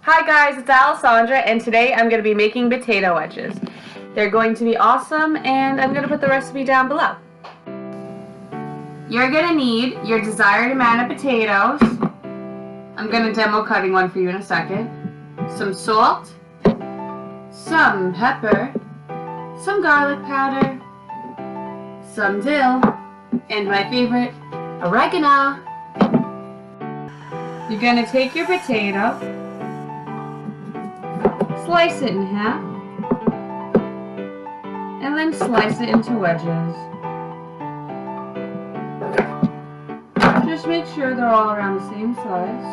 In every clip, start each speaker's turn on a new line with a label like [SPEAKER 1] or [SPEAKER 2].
[SPEAKER 1] Hi guys, it's Alessandra and today I'm going to be making potato wedges. They're going to be awesome and I'm going to put the recipe down below. You're going to need your desired amount of potatoes. I'm going to demo cutting one for you in a second. Some salt, some pepper, some garlic powder, some dill, and my favorite, oregano. You're going to take your potato, slice it in half, and then slice it into wedges. Just make sure they're all around the same size.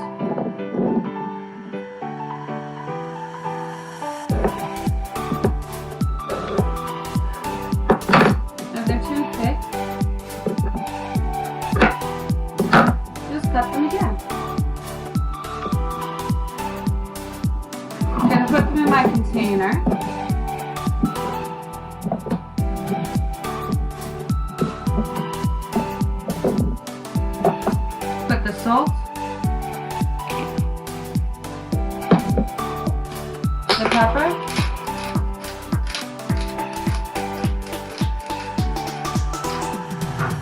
[SPEAKER 1] If they're too thick, just cut them again. I'm going to put them in my container. Put the salt, the pepper,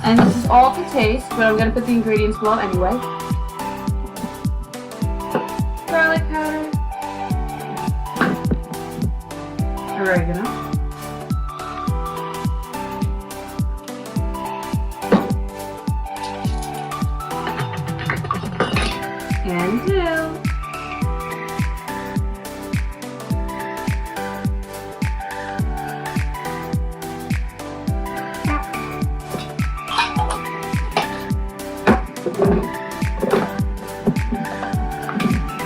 [SPEAKER 1] and this is all to taste, but I'm going to put the ingredients below anyway. Garlic powder, oregano, and dill.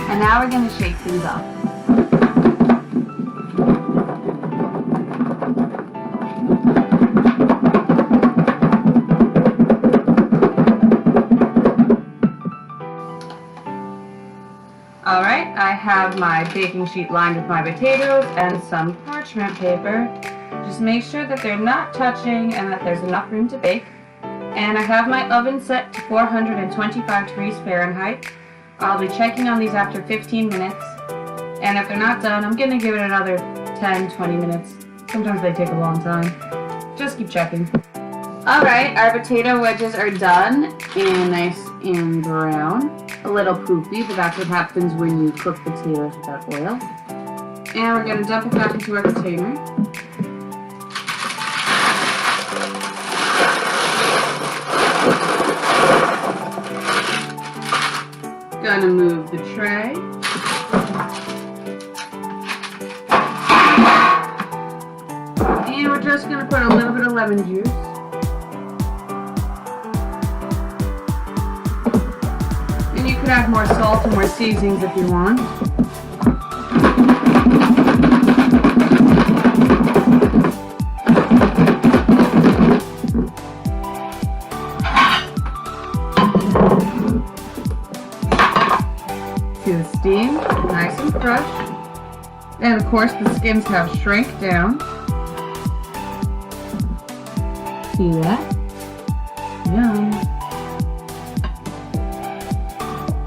[SPEAKER 1] And now we're going to shake things up. Alright, I have my baking sheet lined with my potatoes and some parchment paper. Just make sure that they're not touching and that there's enough room to bake. And I have my oven set to 425 degrees Fahrenheit. I'll be checking on these after 15 minutes. And if they're not done, I'm going to give it another 10-20 minutes. Sometimes they take a long time. Just keep checking. Alright, our potato wedges are done and nice and brown. A little poopy, but that's what happens when you cook potatoes without oil. And we're going to dump it back into our container. Gonna move the tray. And we're just gonna put a little bit of lemon juice. And you could add more salt and more seasonings if you want. To the steam, nice and fresh. And of course the skins have shrank down. See that? Yum.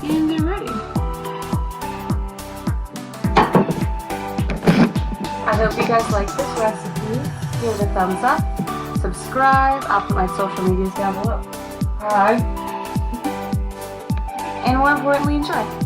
[SPEAKER 1] And they're ready. I hope you guys like this recipe. Give it a thumbs up. Subscribe. I'll put my social medias down below. Alright. And more importantly, enjoy.